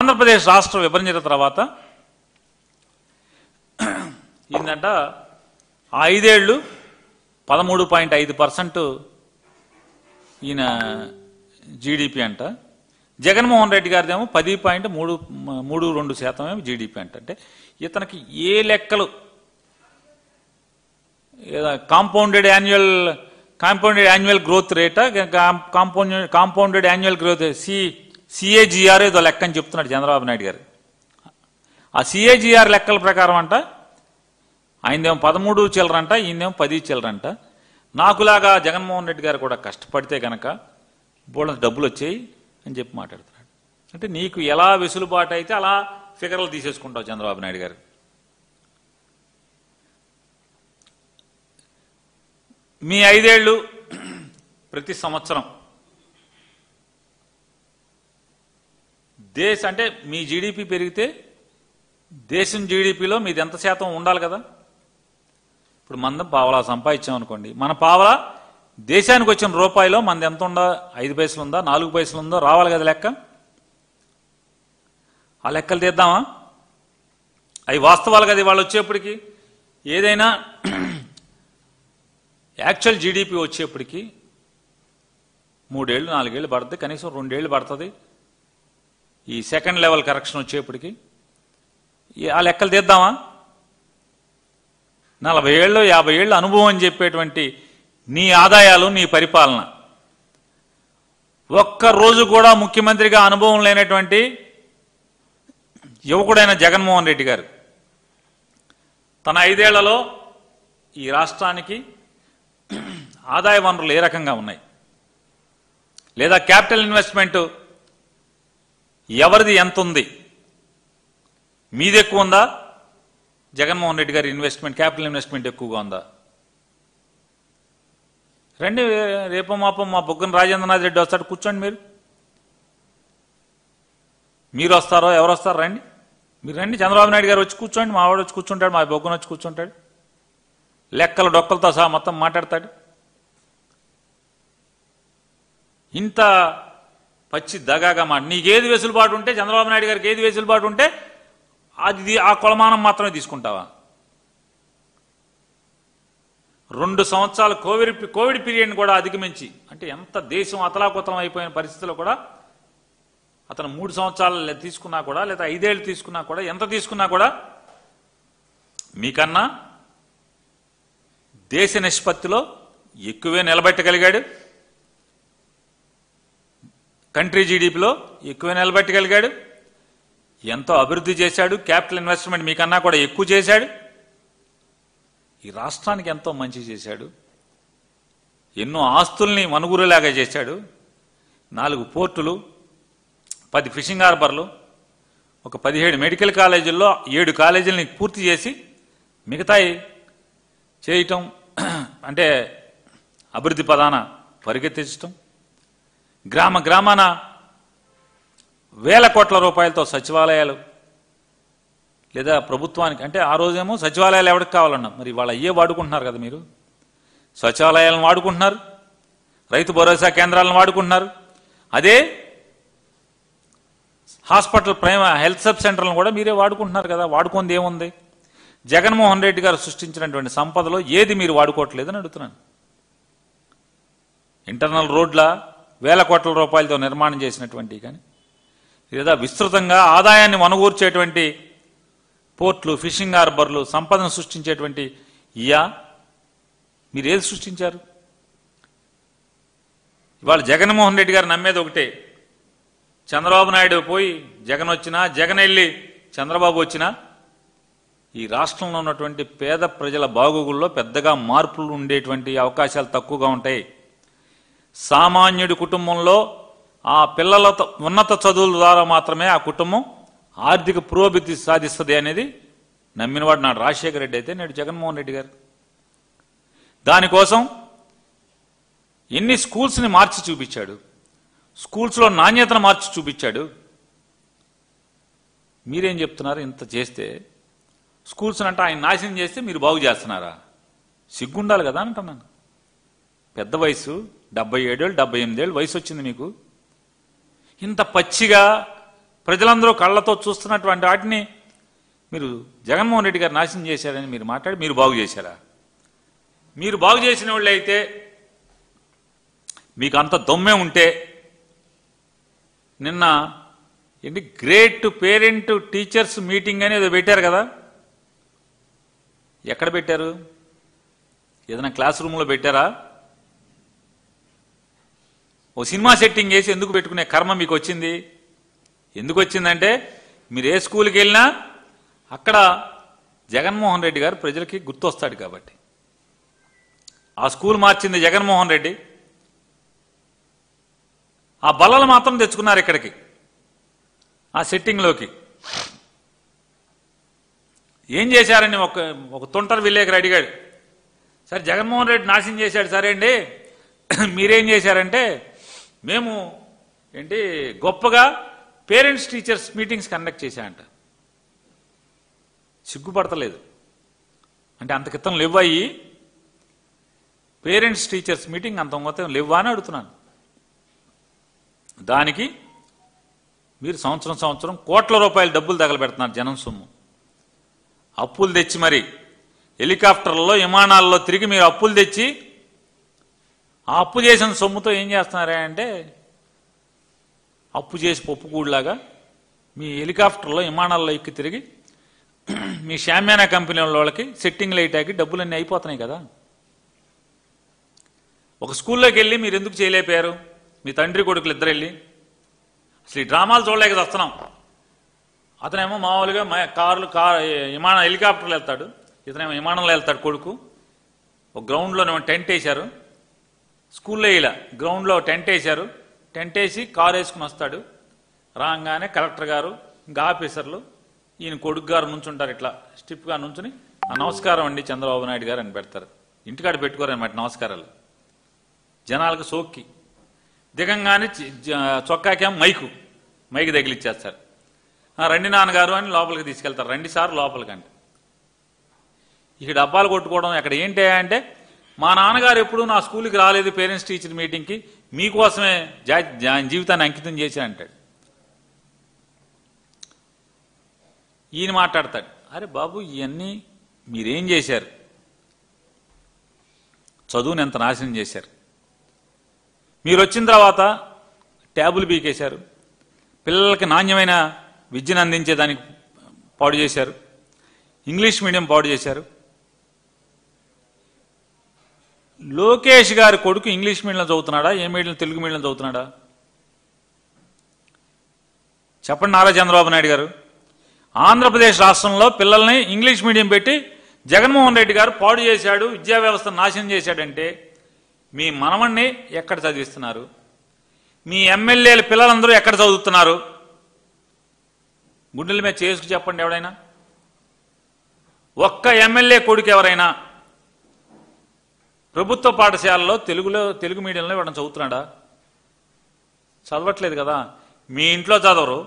ఆంధ్రప్రదేశ్ రాష్ట్ర విభజన తర్వాత ఏంటంట 5 ఏళ్ళు 13.5% ఈయన జీడిపి అంట. జగన్మోహన్ రెడ్డి గారిదేమో 10.32% జీడిపి అంట. అంటే ఇతనికి ఏ లెక్కలు compounded annual growth రేటా compounded annual growth CAGR ఏదో లెక్క అని చెప్తున్నాడు చంద్రబాబు నాయుడు గారు. ఆ సిఏజిఆర్ లెక్కల ప్రకారం అంట ఆయనదేమో 13 చిల్లరంట, ఈయనదేమో 10 చిల్లరంట. నాకులాగా జగన్మోహన్ రెడ్డి గారు కూడా కష్టపడితే కనుక బోళ్ళ డబ్బులు వచ్చాయి అని చెప్పి మాట్లాడుతున్నాడు. అంటే నీకు ఎలా వెసులుబాటు అయితే అలా ఫిగర్లు తీసేసుకుంటావు చంద్రబాబు నాయుడు గారు. మీ 5 ఏళ్ళు ప్రతి సంవత్సరం అంటే మీ జీడిపి పెరిగితే దేశం జీడిపిలో మీది ఎంత శాతం ఉండాలి కదా. ఇప్పుడు మనం పావలా సంపాదించాం అనుకోండి, మన పావలా దేశానికి వచ్చిన రూపాయిలో మనది ఎంత ఉందా, 5 పైసలు ఉందా, 4 పైసలు ఉందో రావాలి కదా లెక్క. ఆ లెక్కలు తీద్దామా? అవి వాస్తవాలు కదా వాళ్ళు వచ్చేప్పటికి. ఏదైనా యాక్చువల్ జీడిపి వచ్చేప్పటికి 3 ఏళ్ళు 4 ఏళ్ళు పడుతుంది, కనీసం 2 ఏళ్ళు పడుతుంది. ఈ సెకండ్ లెవెల్ కరెక్షన్ వచ్చేప్పటికి ఆ లెక్కలు తీద్దామా? 40 ఏళ్ళు 50 ఏళ్ళు అనుభవం అని చెప్పేటువంటి నీ ఆదాయాలు, నీ పరిపాలన, ఒక్కరోజు కూడా ముఖ్యమంత్రిగా అనుభవం లేనటువంటి యువకుడైన జగన్మోహన్ రెడ్డి గారు తన 5 ఏళ్లలో ఈ రాష్ట్రానికి ఆదాయ వనరులు ఏ రకంగా ఉన్నాయి, లేదా క్యాపిటల్ ఇన్వెస్ట్మెంట్ ఎవరిది ఎంత ఉంది, మీది ఎక్కువ ఉందా, జగన్మోహన్ రెడ్డి గారి ఇన్వెస్ట్మెంట్ క్యాపిటల్ ఇన్వెస్ట్మెంట్ ఎక్కువగా ఉందా? రండి, రేపు మాపం మా బొగ్గన రాజేంద్రనాథ్ రెడ్డి వస్తాడు, కూర్చోండి. మీరు వస్తారో ఎవరు వస్తారో రండి, మీరు రండి. చంద్రబాబు నాయుడు గారు వచ్చి కూర్చోండి, మా వాడు వచ్చి కూర్చుంటాడు, మా బొగ్గన వచ్చి కూర్చుంటాడు, లెక్కలు డొక్కలతో సహా మొత్తం మాట్లాడతాడు. ఇంత పచ్చి దగాగా నీకేది వెసులుబాటు ఉంటే, చంద్రబాబు నాయుడు గారికి ఏది వెసులుబాటు ఉంటే అది ఆ కొలమానం మాత్రమే తీసుకుంటావా? 2 సంవత్సరాలు కోవిడ్ పీరియడ్ని కూడా అధిగమించి, అంటే ఎంత దేశం అతలాకుతలం అయిపోయిన పరిస్థితుల్లో కూడా అతను 3 సంవత్సరాలు తీసుకున్నా కూడా, లేదా 5 ఏళ్ళు తీసుకున్నా కూడా, ఎంత తీసుకున్నా కూడా మీకన్నా దేశ నిష్పత్తిలో ఎక్కువే నిలబెట్టగలిగాడు, కంట్రీ జీడిపిలో ఎక్కువ నిలబెట్టగలిగాడు, ఎంతో అభివృద్ధి చేశాడు, క్యాపిటల్ ఇన్వెస్ట్మెంట్ మీకన్నా కూడా ఎక్కువ చేశాడు, ఈ రాష్ట్రానికి ఎంతో మంచి చేశాడు, ఎన్నో ఆస్తుల్ని మనుగురులాగా చేశాడు. 4 పోర్టులు, 10 ఫిషింగ్ హార్బర్లు, ఒక 17 మెడికల్ కాలేజీల్లో 7 కాలేజీలని పూర్తి చేసి మిగతాయి చేయటం, అంటే అభివృద్ధి పదాన పరిగెత్తించటం, గ్రామ గ్రామాన వేల కోట్ల రూపాయలతో సచివాలయాలు, లేదా ప్రభుత్వానికి, అంటే ఆ రోజేమో సచివాలయాలు ఎవరికి కావాలన్నా మరి వాళ్ళు అయ్యే వాడుకుంటున్నారు కదా. మీరు సచివాలయాలను వాడుకుంటున్నారు, రైతు భరోసా కేంద్రాలను వాడుకుంటున్నారు, అదే హాస్పిటల్ హెల్త్ సబ్ సెంటర్లను కూడా మీరే వాడుకుంటున్నారు కదా. వాడుకుంది ఏముంది? జగన్మోహన్ రెడ్డి గారు సృష్టించినటువంటి సంపదలో ఏది మీరు వాడుకోవట్లేదని అడుగుతున్నాను. ఇంటర్నల్ రోడ్ల వేల కోట్ల రూపాయలతో నిర్మాణం చేసినటువంటి కానీ, లేదా విస్తృతంగా ఆదాయాన్ని వనగూర్చేటువంటి పోర్ట్లు, ఫిషింగ్ హార్బర్లు, సంపదను సృష్టించేటువంటి మీరు ఏది సృష్టించారు? ఇవాళ జగన్మోహన్ రెడ్డి గారు నమ్మేది ఒకటే, చంద్రబాబు నాయుడు పోయి జగన్ వచ్చినా, జగన్ వెళ్ళి చంద్రబాబు వచ్చినా ఈ రాష్ట్రంలో ఉన్నటువంటి పేద ప్రజల బాగోగుల్లో పెద్దగా మార్పులు ఉండేటువంటి అవకాశాలు తక్కువగా ఉంటాయి. సామాన్యుడి కుటుంబంలో ఆ పిల్లలతో ఉన్నత చదువుల ద్వారా మాత్రమే ఆ కుటుంబం ఆర్థిక పురోభివృద్ధి సాధిస్తుంది అనేది నమ్మినవాడు నాడు రాజశేఖర రెడ్డి అయితే నేడు జగన్మోహన్ రెడ్డి గారు. దానికోసం ఎన్ని స్కూల్స్ని మార్చి చూపించాడు, స్కూల్స్లో నాణ్యతను మార్చి చూపించాడు. మీరేం చెప్తున్నారు? ఇంత చేస్తే స్కూల్స్ అంటే ఆయన నాశనం చేస్తే మీరు బాగు చేస్తున్నారా? సిగ్గుండాలి కదా అంటున్నాను. పెద్ద వయసు 77 ఏళ్ళు 78 ఏళ్ళు వయసు వచ్చింది మీకు. ఇంత పచ్చిగా ప్రజలందరూ కళ్ళతో చూస్తున్నటువంటి వాటిని మీరు జగన్మోహన్ రెడ్డి గారు నాశనం చేశారని మీరు మాట్లాడి మీరు బాగు చేశారా? మీరు బాగు చేసిన వాళ్ళు అయితే మీకు అంత దొమ్మే ఉంటే నిన్న ఏంటి గ్రేట్ పేరెంట్ టీచర్స్ మీటింగ్ అనేది పెట్టారు కదా, ఎక్కడ పెట్టారు? ఏదైనా క్లాస్ రూమ్లో పెట్టారా? ఓ సినిమా సెట్టింగ్ వేసి ఎందుకు పెట్టుకునే కర్మ మీకు వచ్చింది? ఎందుకు వచ్చిందంటే మీరు ఏ స్కూల్కి వెళ్ళినా అక్కడ జగన్మోహన్ రెడ్డి గారు ప్రజలకి గుర్తొస్తాడు కాబట్టి. ఆ స్కూల్ మార్చింది జగన్మోహన్ రెడ్డి. ఆ బల్లలు మాత్రం తెచ్చుకున్నారు ఇక్కడికి, ఆ సెట్టింగ్లోకి. ఏం చేశారని ఒక తుంటర్ విలేకరు అడిగాడు. సరే జగన్మోహన్ రెడ్డి నాశనం చేశాడు సరే అండి, మీరేం చేశారంటే మేము ఏంటి గొప్పగా పేరెంట్స్ టీచర్స్ మీటింగ్స్ కండక్ట్ చేశాయంట. సిగ్గుపడతలేదు అంటే అంత క్రితం లేవయ్యి పేరెంట్స్ టీచర్స్ మీటింగ్ అంత మొత్తం లేవా అని అడుగుతున్నాను. దానికి మీరు సంవత్సరం కోట్ల రూపాయల డబ్బులు తగలబెడుతున్నారు జనం సొమ్ము. అప్పులు తెచ్చి మరి హెలికాప్టర్లలో విమానాల్లో తిరిగి మీరు అప్పులు తెచ్చి ఆ అప్పు చేసిన సొమ్ముతో ఏం చేస్తున్నారా అంటే అప్పు చేసి పప్పుకూడులాగా మీ హెలికాప్టర్లో విమానాల్లో ఎక్కి తిరిగి మీ షామ్యానా కంపెనీ వాళ్ళకి సెట్టింగ్లు వేయటానికి డబ్బులన్నీ అయిపోతున్నాయి కదా. ఒక స్కూల్లోకి వెళ్ళి మీరు ఎందుకు చేయలేకపోయారు? మీ తండ్రి కొడుకులు ఇద్దరు వెళ్ళి అసలు ఈ డ్రామాలు చూడలేక వస్తున్నాం. అతనేమో మామూలుగా హెలికాప్టర్లు వెళ్తాడు, ఇతనేమో విమానంలో వెళ్తాడు కొడుకు. ఒక గ్రౌండ్లోనేమో టెంట్ వేశారు, స్కూల్లో ఇలా గ్రౌండ్లో టెంట్ వేశారు, టెంట్ వేసి కారు వేసుకుని వస్తాడు. రాగానే కలెక్టర్ గారు ఇంకా ఆఫీసర్లు ఈయన కొడుకు గారు నుంచుంటారు, ఇట్లా స్టిప్గా నుంచుని నమస్కారం అండి చంద్రబాబు నాయుడు గారు అని పెడతారు. ఇంటికాడ పెట్టుకోరనమాట నమస్కారాలు. జనాలకు సోక్కి దిగంగానే చొక్కాకేం మైకు తగిలిచ్చేస్తారు. రండి నాన్నగారు అని లోపలికి తీసుకెళ్తారు. రండి సార్ లోపలికి అంటే ఇక డబ్బాలు కొట్టుకోవడం అక్కడ ఏంటి అంటే మా నాన్నగారు ఎప్పుడు నా స్కూల్కి రాలేదు పేరెంట్స్ టీచర్ మీటింగ్కి, మీకోసమే జీవితాన్ని అంకితం చేసి అంటాడు. ఈయన మాట్లాడతాడు, అరే బాబు ఇవన్నీ మీరేం చేశారు? చదువుని ఎంత నాశనం చేశారు. మీరు వచ్చిన తర్వాత ట్యాబులు బీకేశారు, పిల్లలకి నాణ్యమైన విద్యను అందించేదానికి పాడు చేశారు, ఇంగ్లీష్ మీడియం పాడు చేశారు. లోకేష్ గారి కొడుకు ఇంగ్లీష్ మీడియంలో చదువుతున్నాడా, ఏ మీడియం తెలుగు మీడియం చదువుతున్నాడా? చెప్పండి నారా చంద్రబాబు నాయుడు గారు. ఆంధ్రప్రదేశ్ రాష్ట్రంలో పిల్లల్ని ఇంగ్లీష్ మీడియం పెట్టి జగన్మోహన్ రెడ్డి గారు పాడు చేశాడు, విద్యా వ్యవస్థను నాశనం చేశాడంటే మీ మనవణ్ణి ఎక్కడ చదివిస్తున్నారు? మీ ఎమ్మెల్యేల పిల్లలందరూ ఎక్కడ చదువుతున్నారు? గుండెల మీద చేసుకు చెప్పండి ఎవడైనా. ఒక్క ఎమ్మెల్యే కొడుకు ఎవరైనా ప్రభుత్వ పాఠశాలలో తెలుగు మీడియంలో ఇవ్వడం చదువుతున్నాడా? చదవట్లేదు కదా. మీ ఇంట్లో చదవరు,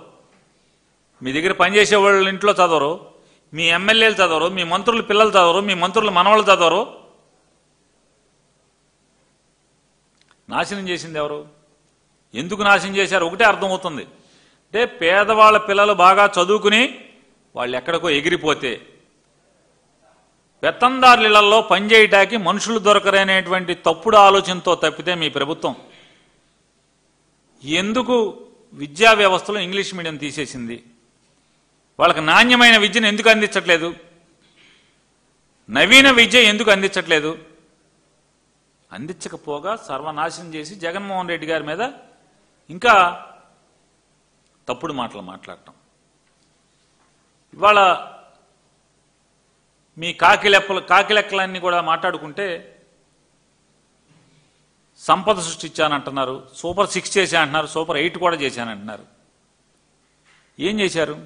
మీ దగ్గర పనిచేసే వాళ్ళ ఇంట్లో చదవరు, మీ ఎమ్మెల్యేలు చదవరు, మీ మంత్రుల పిల్లలు చదవరు, మీ మంత్రుల మనవాళ్ళు చదవరు. నాశనం చేసింది ఎవరు? ఎందుకు నాశనం చేశారు? ఒకటే అర్థమవుతుంది అంటే పేదవాళ్ళ పిల్లలు బాగా చదువుకుని వాళ్ళు ఎక్కడికో ఎగిరిపోతే పెత్తందారుల ఇళ్లలో పనిచేయటానికి మనుషులు దొరకరనేటువంటి తప్పుడు ఆలోచనతో తప్పితే మీ ప్రభుత్వం ఎందుకు విద్యా వ్యవస్థలో ఇంగ్లీష్ మీడియం తీసేసింది? వాళ్ళకి నాణ్యమైన విద్యను ఎందుకు అందించట్లేదు? నవీన విద్య ఎందుకు అందించట్లేదు? అందించకపోగా సర్వనాశనం చేసి జగన్మోహన్ రెడ్డి గారి మీద ఇంకా తప్పుడు మాటలు మాట్లాడటం. ఇవాళ మీ కాకిలెక్కలన్నీ కూడా మాట్లాడుకుంటే సంపద సృష్టించానంటున్నారు, సూపర్ 6 చేశానంటున్నారు, సూపర్ 8 కూడా చేశానంటున్నారు. ఏం చేశారు?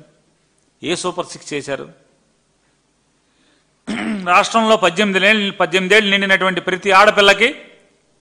ఏ సూపర్ 6 చేశారు? రాష్ట్రంలో 18 ఏళ్ళు నిండినటువంటి ప్రతి ఆడపిల్లకి